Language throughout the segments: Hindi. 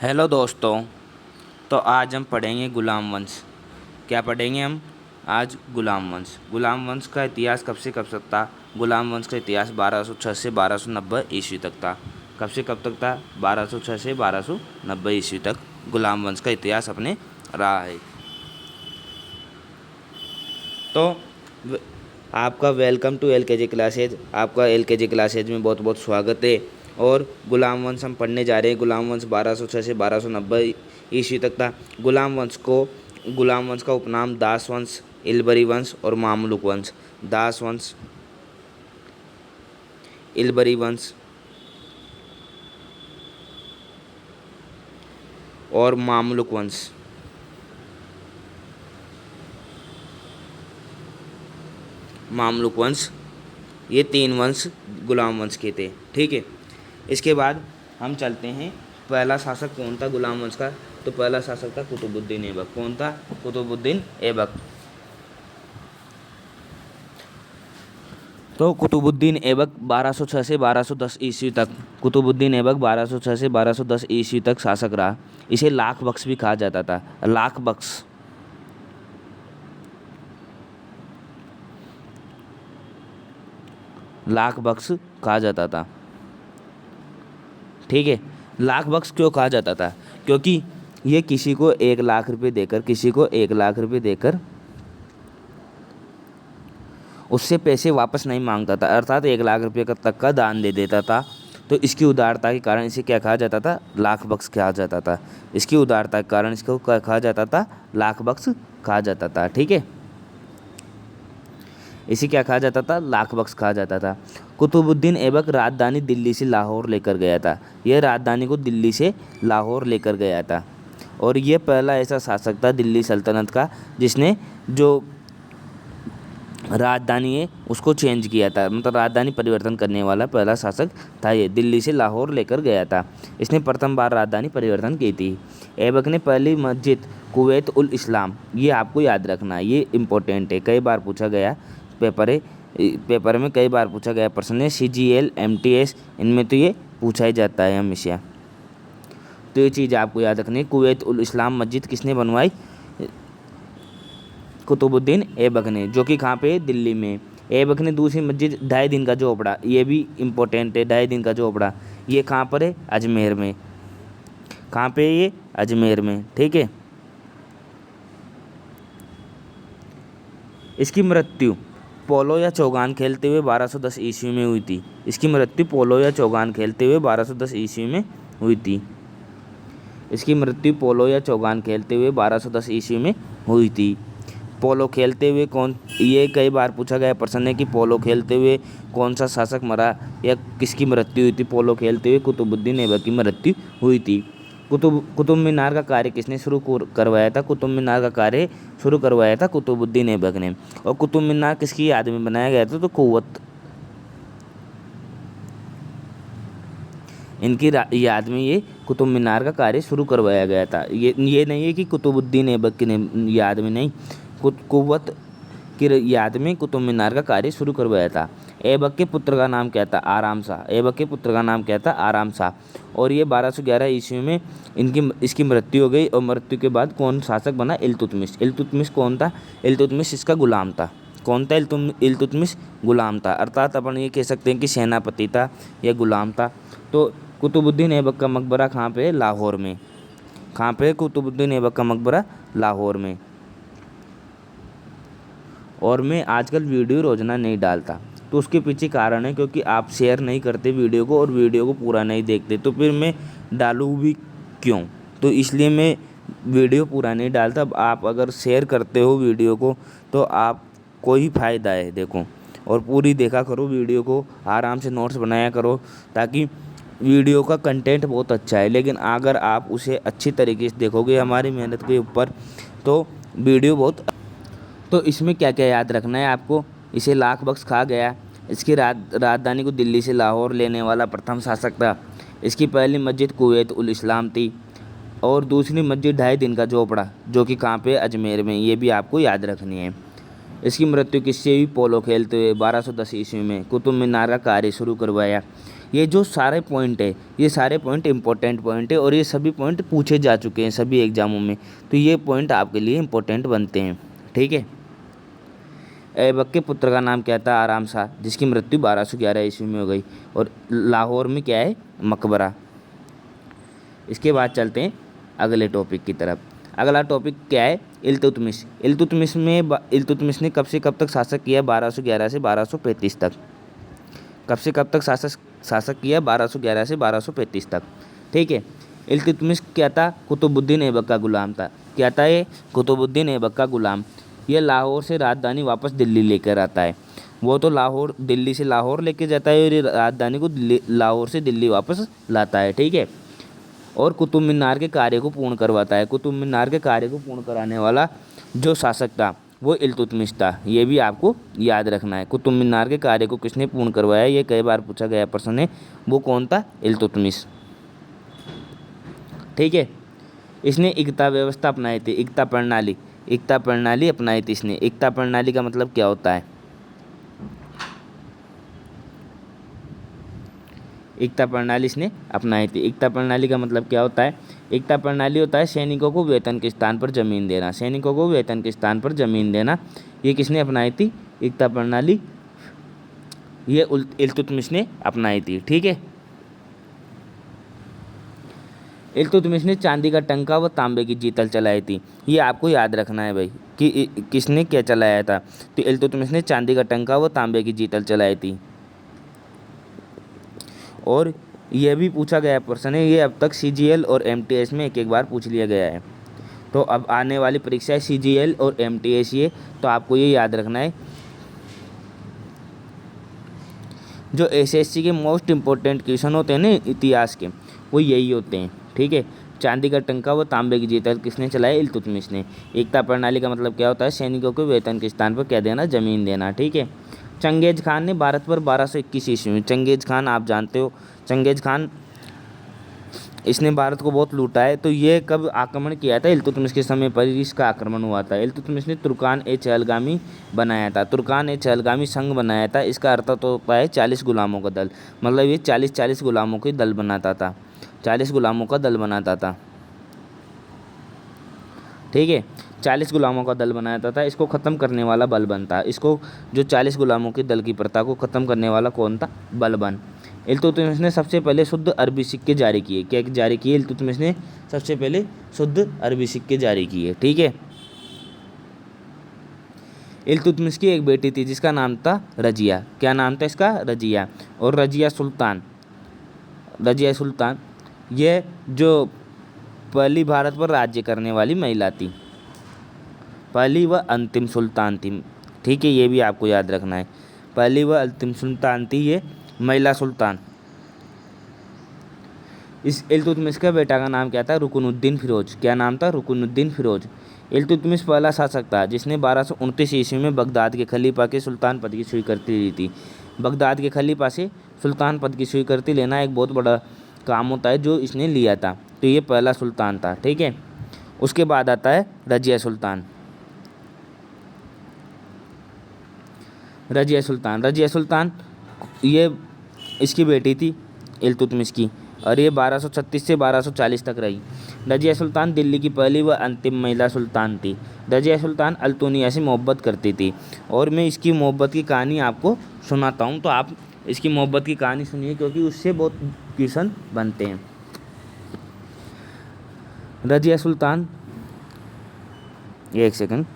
हेलो दोस्तों। तो आज हम पढ़ेंगे गुलाम वंश। क्या पढ़ेंगे हम आज? गुलाम वंश। गुलाम वंश का इतिहास कब से कब तक था? गुलाम वंश का इतिहास 1206 से 1290 ईस्वी तक था। कब से कब तक था? 1206 से 1290 ईस्वी तक गुलाम वंश का इतिहास अपने रहा है। तो व- आपका वेलकम टू एलकेजी क्लासेज। आपका एलकेजी क्लासेज में बहुत बहुत स्वागत है। और गुलाम वंश हम पढ़ने जा रहे हैं। गुलाम वंश 1206 से 1290 ईस्वी तक था। गुलाम वंश का उपनाम दास वंश, इलबरी वंश और मामलुक वंश। दास वंश, इलबरी वंश और मामलुक वंश। मामलुक वंश, ये तीन वंश गुलाम वंश के थे। ठीक है। इसके बाद हम चलते हैं, पहला शासक कौन था गुलाम वंश का? तो पहला शासक था कुतुबुद्दीन ऐबक। कौन था? कुतुबुद्दीन ऐबक। तो कुतुबुद्दीन ऐबक 1206 से 1210 ईस्वी तक, कुतुबुद्दीन ऐबक 1206 से 1210 ईस्वी तक शासक रहा। इसे लाख बख्श भी कहा जाता था। लाख बख्श, लाख बख्श कहा जाता था। ठीक है। लाख बख्श क्यों कहा जाता था? क्योंकि ये किसी को 1 लाख रुपए देकर, किसी को 1 लाख रुपए देकर उससे पैसे वापस नहीं मांगता था, अर्थात 1 लाख रुपये का तक का दान दे देता था। तो इसकी उदारता के कारण इसे क्या कहा जाता था? लाख बख्श कहा जाता था। इसकी उदारता के कारण इसको क्या कहा जाता था? लाख बख्श कहा जाता था। ठीक है। इसे क्या कहा जाता था? लाख बख्श कहा जाता था। कुतुबुद्दीन ऐबक राजधानी दिल्ली से लाहौर लेकर गया था। यह राजधानी को दिल्ली से लाहौर लेकर गया था। और ये पहला ऐसा शासक था दिल्ली सल्तनत का जिसने जो राजधानी है उसको चेंज किया था, मतलब राजधानी परिवर्तन करने वाला पहला शासक था। ये दिल्ली से लाहौर लेकर गया था। इसने प्रथम बार राजधानी परिवर्तन की थी। ऐबक ने पहली मस्जिद कुवैत उल इस्लाम, ये आपको याद रखना है, ये इम्पोर्टेंट है, कई बार पूछा गया पेपर में कई बार पूछा गया प्रश्न है। CGL MTS इनमें तो ये पूछा ही जाता है हमेशा। तो ये चीज़ आपको याद रखनी है। कुवैत उल इस्लाम मस्जिद किसने बनवाई? कुतुबुद्दीन ऐबक ने, जो कि कहाँ पे? दिल्ली में। ऐबक ने दूसरी मस्जिद 2.5 दिन का झोपड़ा, ये भी इम्पोर्टेंट है, 2.5 दिन का झोपड़ा, ये कहाँ पर है? अजमेर में। कहाँ पे है ये? अजमेर में। ठीक है। इसकी मृत्यु पोलो या चौगान खेलते हुए 1210 ईस्वी में हुई थी। इसकी मृत्यु पोलो या चौगान खेलते हुए 1210 ईस्वी में हुई थी। इसकी मृत्यु पोलो या चौगान खेलते हुए 1210 ईस्वी में हुई थी। पोलो खेलते हुए कौन, ये कई बार पूछा गया प्रश्न है कि पोलो खेलते हुए कौन सा शासक मरा या किसकी मृत्यु हुई थी? पोलो खेलते हुए कुतुबुद्दीन ऐबक की मृत्यु हुई थी। कुतुब मीनार का कार्य किसने शुरू करवाया था? कुतुब मीनार का कार्य शुरू करवाया था कुतुबुद्दीन ऐबक ने। और कुतुब मीनार किसकी याद में बनाया गया था? तो कुव्वत, इनकी याद में ये कुतुब मीनार का कार्य शुरू करवाया गया था। ये नहीं है कि कुतुबुद्दीन ऐबक की याद में नहीं, कुव्वत की याद में कुतुब मीनार का कार्य शुरू करवाया था। ऐबक के पुत्र का नाम क्या था? आराम शाह। ऐबक के पुत्र का नाम क्या था? आराम शाह। और ये 1211 ईस्वी में इसकी मृत्यु हो गई। और मृत्यु के बाद कौन शासक बना? इल्तुतमिश। इल्तुतमिश कौन था? इल्तुतमिश इसका गुलाम था। कौन था? इल्तुतमिश गुलाम था, अर्थात अपन ये कह सकते हैं कि सेनापति था या गुलाम था। तो कुतुबुद्दीन ऐबक का मकबरा कहाँ पे है? लाहौर में। कहाँ पे है कुतुबुद्दीन ऐबक का मकबरा? लाहौर में। और मैं आजकल वीडियो रोजाना नहीं डालता, तो उसके पीछे कारण है क्योंकि आप शेयर नहीं करते वीडियो को और वीडियो को पूरा नहीं देखते, तो फिर मैं डालूँ भी क्यों? तो इसलिए मैं वीडियो पूरा नहीं डालता। आप अगर शेयर करते हो वीडियो को तो आपको ही फ़ायदा है। देखो, और पूरी देखा करो वीडियो को, आराम से नोट्स बनाया करो, ताकि वीडियो का कंटेंट बहुत अच्छा है, लेकिन अगर आप उसे अच्छी तरीके से देखोगे हमारी मेहनत के ऊपर, तो वीडियो बहुत। तो इसमें क्या क्या याद रखना है आपको? इसे लाख बख्श खा गया। इसकी राजधानी को दिल्ली से लाहौर लेने वाला प्रथम शासक था। इसकी पहली मस्जिद कुवैत उल इस्लाम थी। और दूसरी मस्जिद 2.5 दिन का झोपड़ा, जो कि कहाँ पे? अजमेर में। ये भी आपको याद रखनी है। इसकी मृत्यु किससे हुई? पोलो खेलते हुए 1210 ईस्वी में। कुतुब मीनार का कार्य शुरू करवाया। ये जो सारे पॉइंट है, ये सारे पॉइंट इंपॉर्टेंट पॉइंट है और ये सभी पॉइंट पूछे जा चुके हैं सभी एग्जामों में, तो ये पॉइंट आपके लिए इंपॉर्टेंट बनते हैं। ठीक है। ऐबक के पुत्र का नाम क्या था? आराम शाह, जिसकी मृत्यु 1211 ईस्वी में हो गई। और लाहौर में क्या है? मकबरा। इसके बाद चलते हैं अगले टॉपिक की तरफ। अगला टॉपिक क्या है? इल्तुतमिश। इल्तुतमिश ने कब से कब तक शासक किया? 1211 से 1235 तक। कब से कब तक शासक किया? 1211 से 1235 तक। ठीक है। इल्तुतमिश क्या था? कुतुबुद्दीन ऐबक का गुलाम था। क्या था ये? कुतुबुद्दीन ऐबक का गुलाम। ये लाहौर से राजधानी वापस दिल्ली लेकर आता है। वो तो दिल्ली से लाहौर लेके जाता है और ये राजधानी को लाहौर से दिल्ली वापस लाता है। ठीक है। और कुतुब मीनार के कार्य को पूर्ण करवाता है। कुतुब मीनार के कार्य को पूर्ण कराने वाला जो शासक था वो इल्तुतमिश था। ये भी आपको याद रखना है। कुतुब मीनार के कार्य को किसने पूर्ण करवाया? ये कई बार पूछा गया प्रश्न है। वो कौन था? इल्तुतमिश। ठीक है। इसने एकता व्यवस्था अपनाई थी। एकता प्रणाली अपनाई थी इसने। एकता प्रणाली का मतलब क्या होता है? एकता प्रणाली इसने अपनाई थी। एकता प्रणाली का मतलब क्या होता है? एकता प्रणाली होता है सैनिकों को वेतन के स्थान पर जमीन देना। सैनिकों को वेतन के स्थान पर जमीन देना। ये किसने अपनाई थी? एकता प्रणाली ये इल्तुतमिश ने अपनाई थी। ठीक है। इल्तुतमिश ने चांदी का टंका व तांबे की जीतल चलाई थी। ये आपको याद रखना है भाई कि किसने क्या चलाया था। तो इल्तुतमिश ने चांदी का टंका व तांबे की जीतल चलाई थी। और यह भी पूछा गया प्रश्न है, ये अब तक CGL और MTS में एक एक बार पूछ लिया गया है। तो अब आने वाली परीक्षा है CGL और MTS, ये तो आपको ये याद रखना है। जो SSC के मोस्ट इम्पोर्टेंट क्वेश्चन होते हैं ना इतिहास के, वो यही होते हैं। ठीक है। चांदी का टंका व तांबे की जीतल किसने चलाया? इल्तुतमिश ने। एकता प्रणाली का मतलब क्या होता है? सैनिकों को वेतन के स्थान पर क्या देना? जमीन देना। ठीक है। चंगेज खान ने भारत पर 1221 ईस्वी में, चंगेज खान आप जानते हो, चंगेज खान इसने भारत को बहुत लूटा है। तो ये कब आक्रमण किया था? इल्तुतमिश के समय पर इसका आक्रमण हुआ था। इल्तुतमिश ने तुर्कान-ए-चहलगामी बनाया था। तुर्कान-ए-चहलगामी संघ बनाया था। इसका अर्थ तो होता है 40 गुलामों का दल। मतलब ये 40 गुलामों के दल बनाता था। 40 गुलामों का दल बनाता था। ठीक है। 40 गुलामों का दल बनाता था। इसको ख़त्म करने वाला बलबन था। इसको जो 40 गुलामों के दल की प्रथा को ख़त्म करने वाला कौन था? बलबन। इल्तुतमिश ने सबसे पहले शुद्ध अरबी सिक्के जारी किए। क्या जारी किए? इल्तुतमिश ने सबसे पहले शुद्ध अरबी सिक्के जारी किए। ठीक है। इल्तुतमिश की एक बेटी थी जिसका नाम था रजिया। क्या नाम था इसका? रजिया। और रजिया सुल्तान ये जो पहली भारत पर राज्य करने वाली महिला थी, पहली व अंतिम सुल्तान थी। ठीक है। ये भी आपको याद रखना है। पहली व अंतिम सुल्तान थी ये महिला सुल्तान। इस इल्तुतमिश का बेटा का नाम क्या था? रुकनुद्दीन फिरोज। क्या नाम था? रुकनुद्दीन फिरोज। इल्तुतमिश पहला शासक था जिसने 1229 ईस्वी में बगदाद के खलीफा के सुल्तान पद की स्वीकृति ली थी। बगदाद के खलीफा से सुल्तान पद की स्वीकृति लेना एक बहुत बड़ा काम होता है जो इसने लिया था। तो ये पहला सुल्तान था। ठीक है। उसके बाद आता है रजिया सुल्तान। रजिया सुल्तान ये इसकी बेटी थी इल्तुतमिश की, और ये 1236 से 1240 तक रही। रजिया सुल्तान दिल्ली की पहली व अंतिम महिला सुल्तान थी। रजिया सुल्तान अल्तुनिया से मोहब्बत करती थी। और मैं इसकी मोहब्बत की कहानी आपको सुनाता हूँ, तो आप इसकी मोहब्बत की कहानी सुनिए क्योंकि उससे बहुत क्वेश्चन बनते हैं। रजिया सुल्तान, एक सेकंड,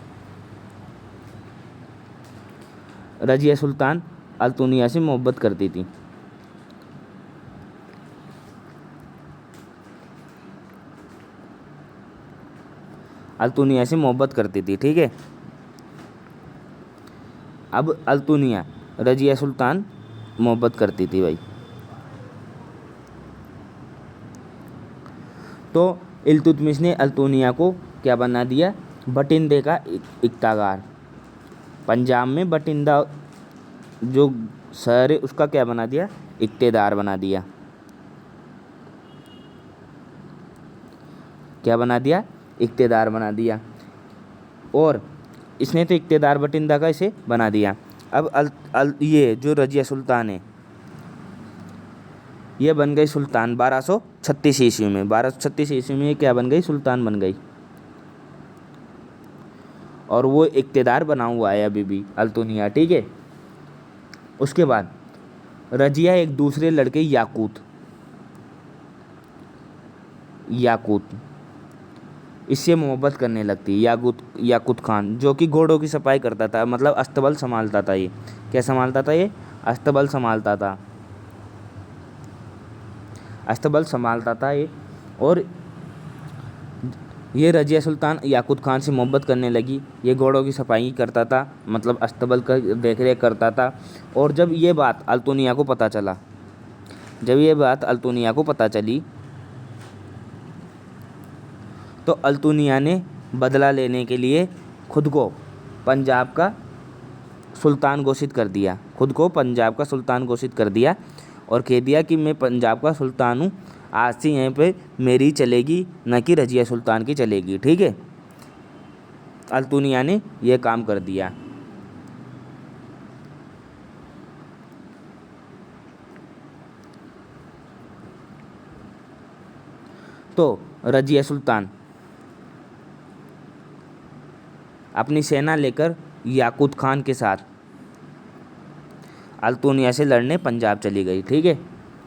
रजिया सुल्तान अल्तुनिया से मोहब्बत करती थी। अल्तुनिया से मोहब्बत करती थी। ठीक है। अब अल्तुनिया, रजिया सुल्तान मोहब्बत करती थी भाई। तो इल्तुतमिश ने अल्तुनिया को क्या बना दिया? बटिंदे का इक्तागार। पंजाब में बटिंदा जो शहर है उसका क्या बना दिया? इक्तेदार बना दिया। क्या बना दिया? इक्तेदार बना दिया। और इसने तो इक्तेदार बटिंदा का इसे बना दिया। अब ये जो रजिया सुल्तान है, ये बन गई सुल्तान 1236 ईस्वी में। 1236 ईस्वी में ये क्या बन गई? सुल्तान बन गई। और वो इक़्तिदार बना हुआ है अभी भी अल्तुनिया, ठीक है। उसके बाद रजिया एक दूसरे लड़के याकूत इससे मोहब्बत करने लगती है। याकूत खान जो कि घोड़ों की सफाई करता था, मतलब अस्तबल संभालता था। ये क्या संभालता था? ये अस्तबल संभालता था ये। और ये रजिया सुल्तान याकूत खान से मोहब्बत करने लगी। ये घोड़ों की सफाई करता था, मतलब अस्तबल का देख रेख करता था। और जब ये बात अल्तुनिया को पता चली तो अल्तुनिया ने बदला लेने के लिए खुद को पंजाब का सुल्तान घोषित कर दिया और कह दिया कि मैं पंजाब का सुल्तान हूँ, आज से यहाँ पे मेरी चलेगी, न कि रजिया सुल्तान की चलेगी, ठीक है। अल्तुनिया ने यह काम कर दिया। तो रजिया सुल्तान अपनी सेना लेकर याकूत खान के साथ अल्तुनिया से लड़ने पंजाब चली गई, ठीक है।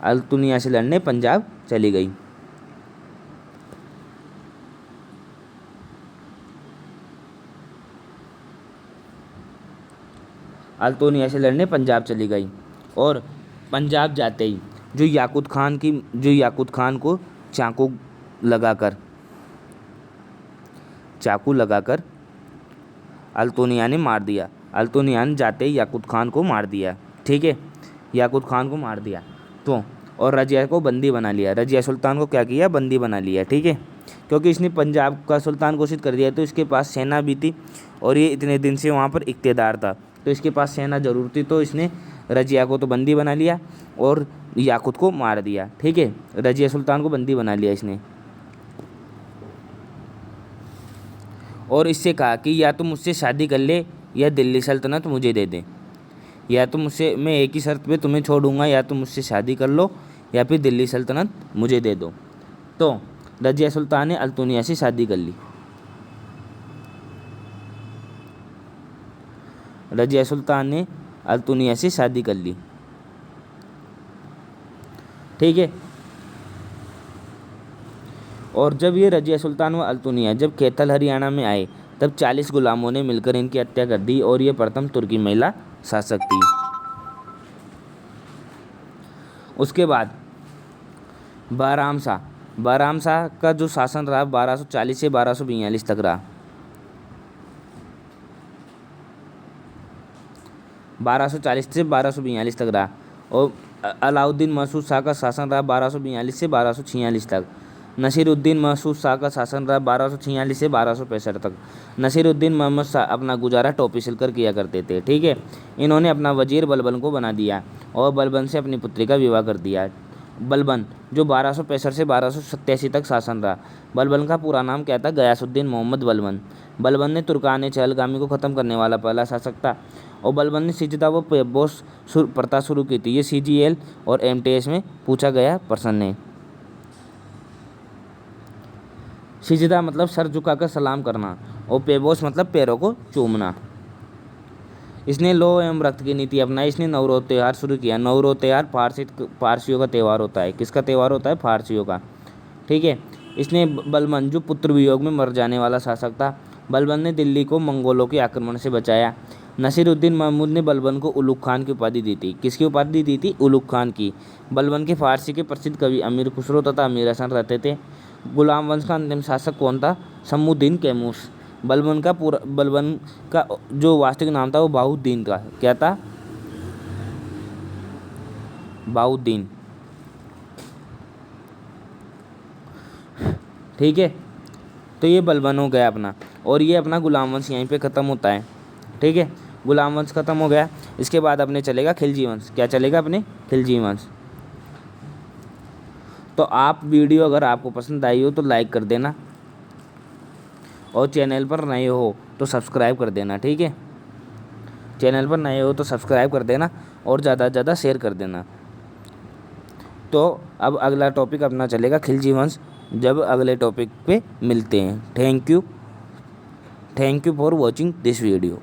अल्तुनिया से लड़ने पंजाब चली गई। और पंजाब जाते ही जो याकूत खान को चाकू लगाकर अल्तुनिया ने मार दिया। अल्तुनिया ने जाते ही याकूत खान को मार दिया, ठीक है। याकूत खान को मार दिया तो और रजिया को बंदी बना लिया। रजिया सुल्तान को क्या किया? बंदी बना लिया, ठीक है। क्योंकि इसने पंजाब का सुल्तान घोषित कर दिया तो इसके पास सेना भी थी और ये इतने दिन से वहाँ पर इक़्तिदार था, तो इसके पास सेना ज़रूर थी। तो इसने रजिया को तो बंदी बना लिया और याकूत को मार दिया, ठीक है। रजिया सुल्तान को बंदी बना लिया इसने और इससे कहा कि या तो मुझसे शादी कर ले या दिल्ली सल्तनत मुझे दे दे। मैं एक ही शर्त पे तुम्हें छोड़ूंगा, या तो मुझसे शादी कर लो या फिर दिल्ली सल्तनत मुझे दे दो। तो रजिया सुल्तान ने अल्तुनिया से शादी कर ली। ठीक है। और जब ये रजिया सुल्तान व अल्तुनिया जब कैथल हरियाणा में आए तब 40 गुलामों ने मिलकर इनकी हत्या कर दी और ये प्रथम तुर्की महिला शासक थी। उसके बाद बहराम शाह का जो शासन रहा 1240 से 1242 तक रहा। 1240 से 1242 तक रहा। और अलाउद्दीन महसूद शाह का शासन रहा 1242 से 1246 तक। नसीरुद्दीन महसूद शाह का शासन रहा 1246 से 1265 तक। नसीरुद्दीन मोहम्मद शाह अपना गुजारा टोपी सिलकर किया करते थे, ठीक है। इन्होंने अपना वजीर बलबन को बना दिया और बलबन से अपनी पुत्री का विवाह कर दिया। बलबन जो 1265 से 1287 तक शासन रहा। बलबन का पूरा नाम क्या था? गयासुद्दीन मोहम्मद बलबन। बलबन ने तुर्कान चहलगामी को ख़त्म करने वाला पहला शासक था और बलबन ने सिजदा व पेबोस प्रथा शुरू की थी। ये CGL और MTS में पूछा गया प्रश्न है। सिजदा मतलब सर झुकाकर सलाम करना और पेबोस मतलब पैरों को चूमना। इसने लौह एवं रक्त की नीति अपनाई। इसने नवरोज़ त्यौहार शुरू किया। नवरोज़ त्यौहार पारसियों का त्यौहार होता है। किसका त्यौहार होता है? फारसियों का, ठीक है। इसने बलबन जो पुत्र वियोग में मर जाने वाला शासक था। बलबन ने दिल्ली को मंगोलों के आक्रमण से बचाया। नसीरुद्दीन महमूद ने बलबन को उलुग खान की उपाधि दी थी। किसकी उपाधि दी थी? उलुग खान की। बलबन के फारसी के प्रसिद्ध कवि अमीर खुसरो तथा अमीर हसन रहते थे। गुलाम वंश का अंतिम शासक कौन था? शम्मुद्दीन कैमूस। बलबन का जो वास्तविक नाम था वो बाहुद्दीन का। क्या था? बाहुद्दीन, ठीक है। तो ये बलबन हो गया अपना, और ये अपना गुलाम वंश यहीं पे ख़त्म होता है, ठीक है। गुलाम वंश ख़त्म हो गया। इसके बाद अपने चलेगा खिलजी वंश। क्या चलेगा अपने? खिलजी वंश। तो आप वीडियो अगर आपको पसंद आई हो तो लाइक कर देना और चैनल पर नए हो तो सब्सक्राइब कर देना, ठीक है। चैनल पर नए हो तो सब्सक्राइब कर देना और ज़्यादा से ज़्यादा शेयर कर देना। तो तो अब अगला टॉपिक अपना चलेगा खिलजी वंश, जब अगले टॉपिक पे मिलते हैं। Thank you for watching this video.